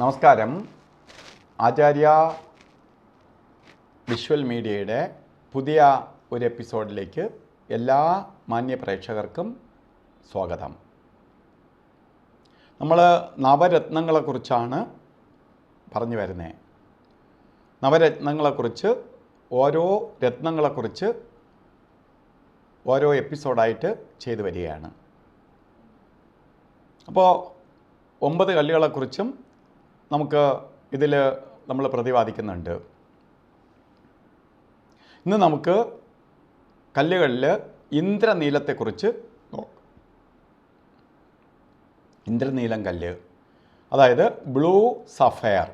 നമസ്കാരം. ആചാര്യ വിഷ്വൽ മീഡിയയുടെ പുതിയ ഒരു എപ്പിസോഡിലേക്ക് എല്ലാ മാന്യ പ്രേക്ഷകർക്കും സ്വാഗതം. നമ്മൾ നവരത്നങ്ങളെക്കുറിച്ചാണ് പറഞ്ഞു വരുന്നത്. നവരത്നങ്ങളെക്കുറിച്ച് ഓരോ രത്നങ്ങളെക്കുറിച്ച് ഓരോ എപ്പിസോഡായിട്ട് ചെയ്തു വരികയാണ്. അപ്പോൾ 9 കല്ലുകളെക്കുറിച്ചും നമുക്ക് ഇതിൽ നമ്മൾ പ്രതിപാദിക്കുന്നുണ്ട്. ഇന്ന് നമുക്ക് കല്ലുകളിൽ ഇന്ദ്രനീലത്തെക്കുറിച്ച് നോക്കാം. ഇന്ദ്രനീലം കല്ല്, അതായത് ബ്ലൂ സഫയർ.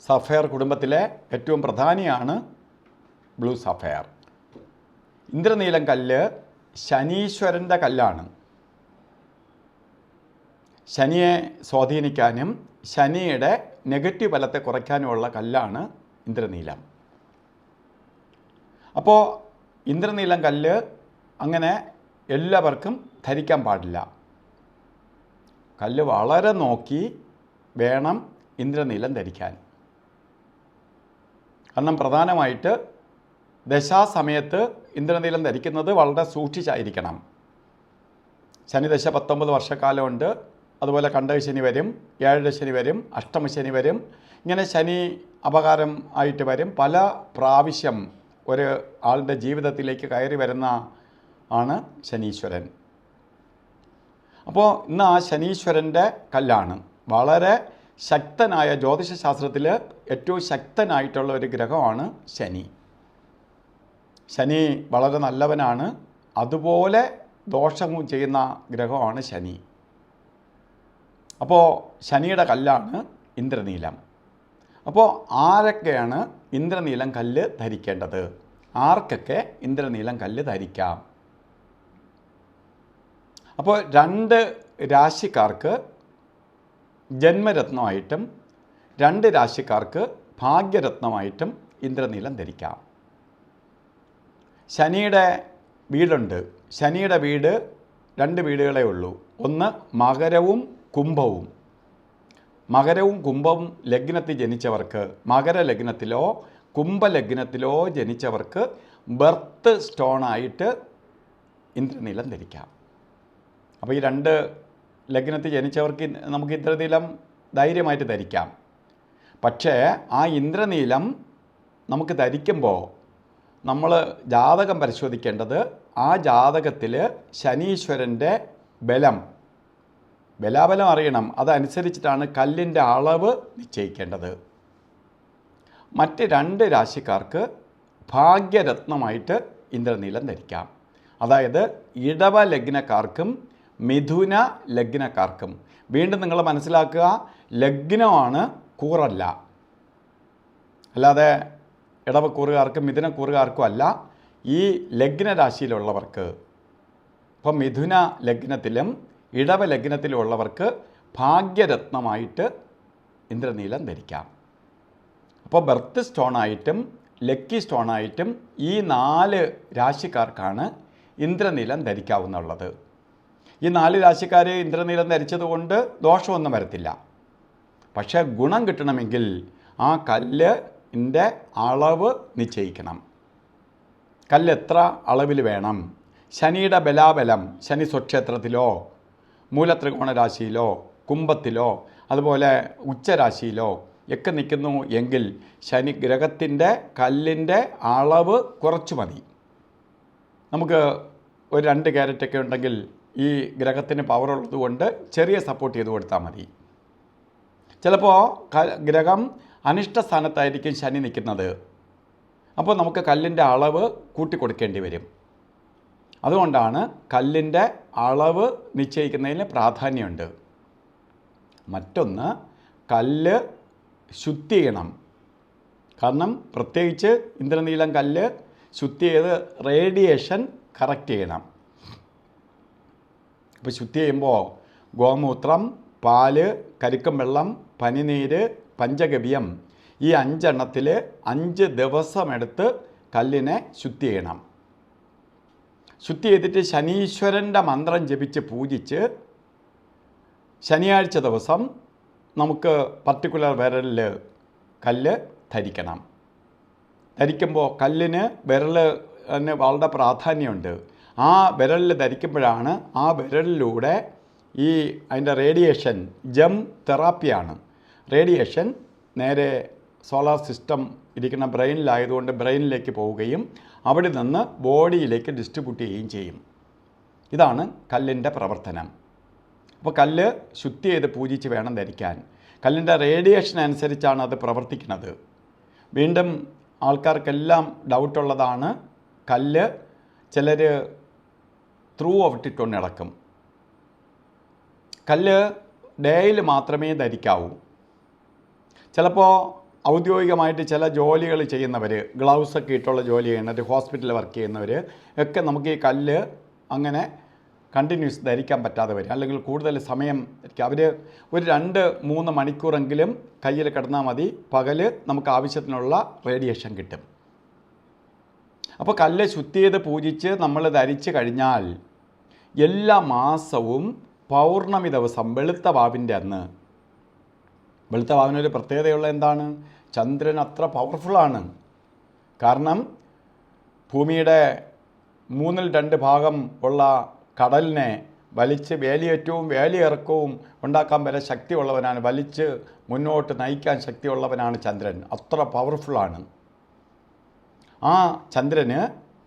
സഫയർ കുടുംബത്തിലെ ഏറ്റവും പ്രധാനിയാണ് ബ്ലൂ സഫയർ. ഇന്ദ്രനീലം കല്ല് ശനീശ്വരൻ്റെ കല്ലാണ്. ശനിയെ സ്വാധീനിക്കാനും ശനിയുടെ നെഗറ്റീവ് ഫലത്തെ കുറയ്ക്കാനുമുള്ള കല്ലാണ് ഇന്ദ്രനീലം. അപ്പോൾ ഇന്ദ്രനീലം കല്ല് അങ്ങനെ എല്ലാവർക്കും ധരിക്കാൻ പാടില്ല. കല്ല് വളരെ നോക്കി വേണം ഇന്ദ്രനീലം ധരിക്കാൻ. കാരണം പ്രധാനമായിട്ട് ദശാസമയത്ത് ഇന്ദ്രനീലം ധരിക്കുന്നത് വളരെ സൂക്ഷിച്ചായിരിക്കണം. ശനിദശ 19 വർഷക്കാലമുണ്ട്. അതുപോലെ കണ്ടകശനി വരും, ഏഴരശനി വരും, അഷ്ടമശനി വരും. ഇങ്ങനെ ശനി അപകാരം ആയിട്ട് വരും. പല പ്രാവശ്യം ഒരു ആളുടെ ജീവിതത്തിലേക്ക് കയറി വരുന്ന ആണ് ശനീശ്വരൻ. അപ്പോൾ ഇന്ന് ആ ശനീശ്വരൻ്റെ കല്ലാണ്. വളരെ ശക്തനായ, ജ്യോതിഷശാസ്ത്രത്തിൽ ഏറ്റവും ശക്തനായിട്ടുള്ള ഒരു ഗ്രഹമാണ് ശനി. ശനി വളരെ നല്ലവനാണ്, അതുപോലെ ദോഷവും ചെയ്യുന്ന ഗ്രഹമാണ് ശനി. അപ്പോൾ ശനിയുടെ കല്ലാണ് ഇന്ദ്രനീലം. അപ്പോൾ ആരൊക്കെയാണ് ഇന്ദ്രനീലം കല്ല് ധരിക്കേണ്ടത്? ആർക്കൊക്കെ ഇന്ദ്രനീലം കല്ല് ധരിക്കാം? അപ്പോൾ 2 രാശിക്കാർക്ക് ജന്മരത്നമായിട്ടും 2 രാശിക്കാർക്ക് ഭാഗ്യരത്നമായിട്ടും ഇന്ദ്രനീലം ധരിക്കാം. ശനിയുടെ വീടുണ്ട്. ശനിയുടെ വീട് 2 വീടുകളേ ഉള്ളൂ. ഒന്ന് മകരവും കുംഭവും. മകരവും കുംഭവും ലഗ്നത്തിൽ ജനിച്ചവർക്ക്, മകരലഗ്നത്തിലോ കുംഭലഗ്നത്തിലോ ജനിച്ചവർക്ക് ബർത്ത് സ്റ്റോണായിട്ട് ഇന്ദ്രനീലം ധരിക്കാം. അപ്പോൾ ഈ 2 ലഗ്നത്തിൽ ജനിച്ചവർക്ക് നമുക്ക് ഇന്ദ്രനീലം ധൈര്യമായിട്ട് ധരിക്കാം. പക്ഷേ ആ ഇന്ദ്രനീലം നമുക്ക് ധരിക്കുമ്പോൾ നമ്മൾ ജാതകം പരിശോധിക്കേണ്ടത്, ആ ജാതകത്തിൽ ശനീശ്വരൻ്റെ ബലാബലം അറിയണം. അതനുസരിച്ചിട്ടാണ് കല്ലിൻ്റെ അളവ് നിശ്ചയിക്കേണ്ടത്. മറ്റ് 2 രാശിക്കാർക്ക് ഭാഗ്യരത്നമായിട്ട് ഇന്ദ്രനീലം ധരിക്കാം. അതായത് ഇടവ ലഗ്നക്കാർക്കും മിഥുന ലഗ്നക്കാർക്കും. വീണ്ടും നിങ്ങൾ മനസ്സിലാക്കുക, ലഗ്നമാണ് കൂറല്ല. അല്ലാതെ ഇടവക്കൂറുകാർക്കും മിഥുനക്കൂറുകാർക്കും അല്ല. ഈ ലഗ്നരാശിയിലുള്ളവർക്ക്, ഇപ്പം മിഥുന ലഗ്നത്തിലും ഇടവ ലഗ്നത്തിലുള്ളവർക്ക് ഭാഗ്യരത്നമായിട്ട് ഇന്ദ്രനീലം ധരിക്കാം. അപ്പോൾ ബർത്ത് സ്റ്റോണായിട്ടും ലക്കി സ്റ്റോണായിട്ടും ഈ 4 രാശിക്കാർക്കാണ് ഇന്ദ്രനീലം ധരിക്കാവുന്നുള്ളത്. ഈ 4 രാശിക്കാർ ഇന്ദ്രനീലം ധരിച്ചതുകൊണ്ട് ദോഷമൊന്നും വരത്തില്ല. പക്ഷേ ഗുണം കിട്ടണമെങ്കിൽ ആ കല്ലിൻ്റെ അളവ് നിശ്ചയിക്കണം. കല്ല് എത്ര അളവിൽ വേണം? ശനിയുടെ ബലാബലം, ശനി സ്വക്ഷേത്രത്തിലോ മൂലത്രികോണ രാശിയിലോ കുംഭത്തിലോ അതുപോലെ ഉച്ചരാശിയിലോ ഒക്കെ നിൽക്കുന്നു എങ്കിൽ ശനി ഗ്രഹത്തിൻ്റെ കല്ലിൻ്റെ അളവ് കുറച്ച് മതി. നമുക്ക് ഒരു 2 ക്യാരറ്റൊക്കെ ഉണ്ടെങ്കിൽ ഈ ഗ്രഹത്തിന് പവറുള്ളത് കൊണ്ട് ചെറിയ സപ്പോർട്ട് ചെയ്ത് കൊടുത്താൽ മതി. ചിലപ്പോൾ ഗ്രഹം അനിഷ്ടസ്ഥാനത്തായിരിക്കും ശനി നിൽക്കുന്നത്. അപ്പോൾ നമുക്ക് കല്ലിൻ്റെ അളവ് കൂട്ടിക്കൊടുക്കേണ്ടി വരും. അതുകൊണ്ടാണ് കല്ലിൻ്റെ അളവ് നിശ്ചയിക്കുന്നതിന് പ്രാധാന്യമുണ്ട്. മറ്റൊന്ന്, കല്ല് ശുദ്ധി ചെയ്യണം. കാരണം പ്രത്യേകിച്ച് ഇന്ദ്രനീലം കല്ല് ശുദ്ധി ചെയ്ത് റേഡിയേഷൻ കറക്റ്റ് ചെയ്യണം. അപ്പോൾ ശുദ്ധി ചെയ്യുമ്പോൾ ഗോമൂത്രം, പാല്, കരിക്കും വെള്ളം, പനിനീര്, പഞ്ചഗവ്യം, ഈ 5 എണ്ണത്തിൽ 5 ദിവസമെടുത്ത് കല്ലിനെ ശുദ്ധി ചെയ്യണം. ശുദ്ധി ചെയ്തിട്ട് ശനീശ്വരൻ്റെ മന്ത്രം ജപിച്ച് പൂജിച്ച് ശനിയാഴ്ച ദിവസം നമുക്ക് പർട്ടിക്കുലർ വിരലിൽ കല്ല് ധരിക്കണം. ധരിക്കുമ്പോൾ കല്ലിന് വിരലിന് വളരെ പ്രാധാന്യമുണ്ട്. ആ വിരലിൽ ധരിക്കുമ്പോഴാണ് ആ വിരലിലൂടെ അതിൻ്റെ റേഡിയേഷൻ ജം തെറാപ്പിയാണ്. റേഡിയേഷൻ നേരെ സോളാർ സിസ്റ്റം ഇരിക്കുന്ന ബ്രെയിനിലായതുകൊണ്ട് ബ്രെയിനിലേക്ക് പോവുകയും അവിടെ നിന്ന് ബോഡിയിലേക്ക് ഡിസ്ട്രിബ്യൂട്ട് ചെയ്യുകയും ചെയ്യും. ഇതാണ് കല്ലിൻ്റെ പ്രവർത്തനം. അപ്പോൾ കല്ല് ശുദ്ധി ചെയ്ത് പൂജിച്ച് വേണം ധരിക്കാൻ. കല്ലിൻ്റെ റേഡിയേഷൻ അനുസരിച്ചാണ് അത് പ്രവർത്തിക്കുന്നത്. വീണ്ടും ആൾക്കാർക്കെല്ലാം ഡൗട്ടുള്ളതാണ്, കല്ല് ചിലർ ത്രൂ ഔട്ടിട്ടുകൊണ്ട് നടക്കും. കല്ല് ഡേയിൽ മാത്രമേ ധരിക്കാവൂ. ചിലപ്പോൾ ഔദ്യോഗികമായിട്ട് ചില ജോലികൾ ചെയ്യുന്നവർ, ഗ്ലൗസൊക്കെ ഇട്ടുള്ള ജോലി ചെയ്യുന്നവർ, ഹോസ്പിറ്റലിൽ വർക്ക് ചെയ്യുന്നവർ ഒക്കെ നമുക്ക് ഈ കല്ല് അങ്ങനെ കണ്ടിന്യൂസ് ധരിക്കാൻ പറ്റാതെ വരും. അല്ലെങ്കിൽ കൂടുതൽ സമയം ധരിക്കുക. അവർ ഒരു 2-3 മണിക്കൂറെങ്കിലും കയ്യിൽ കിടന്നാൽ മതി, പകൽ നമുക്ക് ആവശ്യത്തിനുള്ള റേഡിയേഷൻ കിട്ടും. അപ്പോൾ കല്ല് ശുദ്ധി ചെയ്ത് പൂജിച്ച് നമ്മൾ ധരിച്ച് കഴിഞ്ഞാൽ എല്ലാ മാസവും പൗർണമി ദിവസം വെളുത്ത വാവിൻ്റെ അന്ന്, വെളുത്ത വാവിനൊരു പ്രത്യേകതയുള്ള എന്താണ്? ചന്ദ്രൻ അത്ര പവർഫുള്ളാണ്. കാരണം ഭൂമിയുടെ 1/2 ഭാഗം ഉള്ള കടലിനെ വലിച്ച് വേലിയേറ്റവും വേലിയിറക്കവും ഉണ്ടാക്കാൻ വരെ ശക്തിയുള്ളവനാണ്, വലിച്ച് മുന്നോട്ട് നയിക്കാൻ ശക്തിയുള്ളവനാണ് ചന്ദ്രൻ. അത്ര പവർഫുള്ളാണ്. ആ ചന്ദ്രന്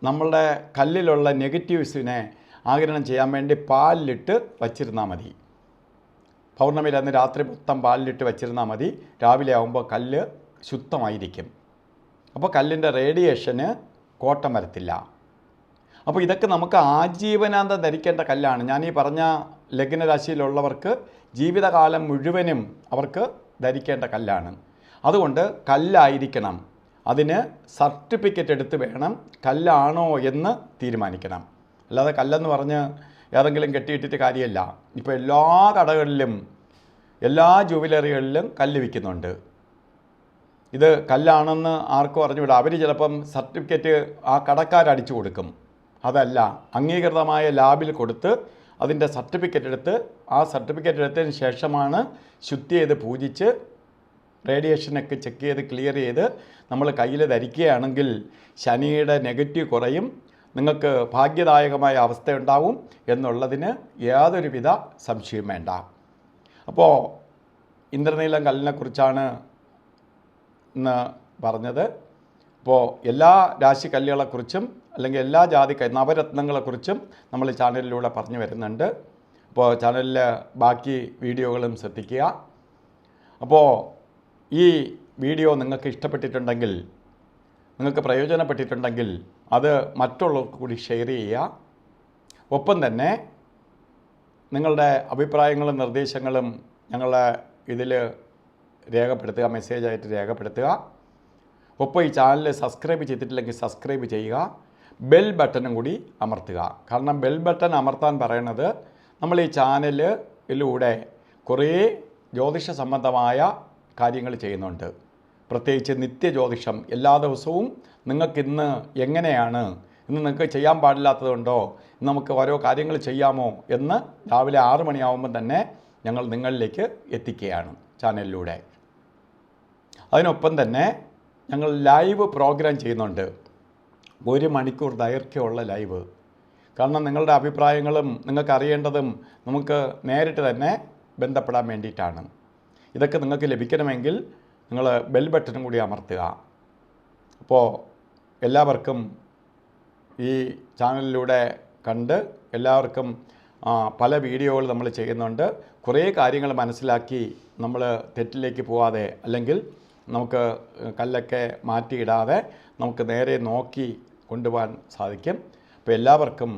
നമ്മളുടെ കല്ലിലുള്ള നെഗറ്റീവ്സിനെ ആഗിരണം ചെയ്യാൻ വേണ്ടി പാലിലിട്ട് വച്ചിരുന്നാൽ മതി. പൗർണമിയിൽ അന്ന് രാത്രി മൊത്തം പാലിലിട്ട് വച്ചിരുന്നാൽ മതി. രാവിലെ ആകുമ്പോൾ കല്ല് ശുദ്ധമായിരിക്കും. അപ്പോൾ കല്ലിൻ്റെ റേഡിയേഷന് കോട്ടം വരത്തില്ല. അപ്പോൾ ഇതൊക്കെ നമുക്ക് ആജീവനാന്തം ധരിക്കേണ്ട കല്ലാണ്. ഞാനീ പറഞ്ഞ ലഗ്നരാശിയിലുള്ളവർക്ക് ജീവിതകാലം മുഴുവനും അവർക്ക് ധരിക്കേണ്ട കല്ലാണ്. അതുകൊണ്ട് കല്ലായിരിക്കണം. അതിന് സർട്ടിഫിക്കറ്റ് എടുത്ത് വേണം കല്ലാണോ എന്ന് തീരുമാനിക്കണം. അല്ലാതെ കല്ലെന്ന് പറഞ്ഞ് ഏതെങ്കിലും കെട്ടിയിട്ടിട്ട് കാര്യമില്ല. ഇപ്പോൾ എല്ലാ കടകളിലും എല്ലാ ജുവലറികളിലും കല്ല് വിൽക്കുന്നുണ്ട്. ഇത് കല്ലാണെന്ന് ആർക്കും അറിഞ്ഞുകൂടാ. അവർ ചിലപ്പം സർട്ടിഫിക്കറ്റ് ആ കടക്കാരടിച്ചു കൊടുക്കും. അതല്ല, അംഗീകൃതമായ ലാബിൽ കൊടുത്ത് അതിൻ്റെ സർട്ടിഫിക്കറ്റ് എടുത്ത് ആ സർട്ടിഫിക്കറ്റ് എടുത്തതിന് ശേഷമാണ് ശുദ്ധി ചെയ്ത് പൂജിച്ച് റേഡിയേഷനൊക്കെ ചെക്ക് ചെയ്ത് ക്ലിയർ ചെയ്ത് നമ്മൾ കയ്യിൽ ധരിക്കുകയാണെങ്കിൽ ശനിയുടെ നെഗറ്റീവ് കുറയും, നിങ്ങൾക്ക് ഭാഗ്യദായകമായ അവസ്ഥയുണ്ടാവും എന്നുള്ളതിന് യാതൊരുവിധ സംശയവും വേണ്ട. അപ്പോൾ ഇന്ദ്രനീലം കല്ലിനെക്കുറിച്ചാണ് ഇന്ന് പറഞ്ഞത്. അപ്പോൾ എല്ലാ രാശി കല്ലുകളെക്കുറിച്ചും അല്ലെങ്കിൽ എല്ലാ ജാതി നവരത്നങ്ങളെക്കുറിച്ചും നമ്മൾ ചാനലിലൂടെ പറഞ്ഞു വരുന്നുണ്ട്. അപ്പോൾ ചാനലിൽ ബാക്കി വീഡിയോകളും ശ്രദ്ധിക്കുക. അപ്പോൾ ഈ വീഡിയോ നിങ്ങൾക്ക് ഇഷ്ടപ്പെട്ടിട്ടുണ്ടെങ്കിൽ, നിങ്ങൾക്ക് പ്രയോജനപ്പെട്ടിട്ടുണ്ടെങ്കിൽ അത് മറ്റുള്ളവർക്ക് കൂടി ഷെയർ ചെയ്യുക. ഒപ്പം തന്നെ നിങ്ങളുടെ അഭിപ്രായങ്ങളും നിർദ്ദേശങ്ങളും ഞങ്ങളെ ഇതിൽ രേഖപ്പെടുത്തുക, മെസ്സേജായിട്ട് രേഖപ്പെടുത്തുക. ഒപ്പം ഈ ചാനൽ സബ്സ്ക്രൈബ് ചെയ്തിട്ടില്ലെങ്കിൽ സബ്സ്ക്രൈബ് ചെയ്യുക. ബെൽ ബട്ടണും കൂടി അമർത്തുക. കാരണം ബെൽ ബട്ടൺ അമർത്താൻ പറയണത് നമ്മൾ ഈ ചാനലിലൂടെ കുറേ ജ്യോതിഷ സംബന്ധമായ കാര്യങ്ങൾ ചെയ്യുന്നുണ്ട്. പ്രത്യേകിച്ച് നിത്യജ്യോതിഷം എല്ലാ ദിവസവും നിങ്ങൾക്കിന്ന് എങ്ങനെയാണ്, ഇന്ന് നിങ്ങൾക്ക് ചെയ്യാൻ പാടില്ലാത്തതുണ്ടോ, ഇന്ന് നമുക്ക് ഓരോ കാര്യങ്ങൾ ചെയ്യാമോ എന്ന് രാവിലെ 6 മണിയാവുമ്പോൾ തന്നെ ഞങ്ങൾ നിങ്ങളിലേക്ക് എത്തിക്കുകയാണ് ചാനലിലൂടെ. അതിനൊപ്പം തന്നെ ഞങ്ങൾ ലൈവ് പ്രോഗ്രാം ചെയ്യുന്നുണ്ട്. 1 മണിക്കൂർ ദൈർഘ്യമുള്ള ലൈവ്. കാരണം നിങ്ങളുടെ അഭിപ്രായങ്ങളും നിങ്ങൾക്ക് അറിയേണ്ടതും നമുക്ക് നേരിട്ട് തന്നെ ബന്ധപ്പെടാൻ വേണ്ടിയിട്ടാണ്. ഇതൊക്കെ നിങ്ങൾക്ക് ലഭിക്കണമെങ്കിൽ നിങ്ങൾ ബെൽ ബട്ടണും കൂടി അമർത്തുക. അപ്പോൾ എല്ലാവർക്കും ഈ ചാനലിലൂടെ കണ്ട് എല്ലാവർക്കും പല വീഡിയോകൾ നമ്മൾ ചെയ്യുന്നുണ്ട്. കുറേ കാര്യങ്ങൾ മനസ്സിലാക്കി നമ്മൾ തെറ്റിലേക്ക് പോവാതെ, അല്ലെങ്കിൽ നമുക്ക് കല്ലൊക്കെ മാറ്റിയിടാതെ നമുക്ക് നേരെ നോക്കി കൊണ്ടുപോകാൻ സാധിക്കും. അപ്പോൾ എല്ലാവർക്കും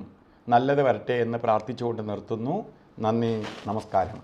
നല്ലത് വരട്ടെ എന്ന് പ്രാർത്ഥിച്ചുകൊണ്ട് നിർത്തുന്നു. നന്ദി, നമസ്കാരം.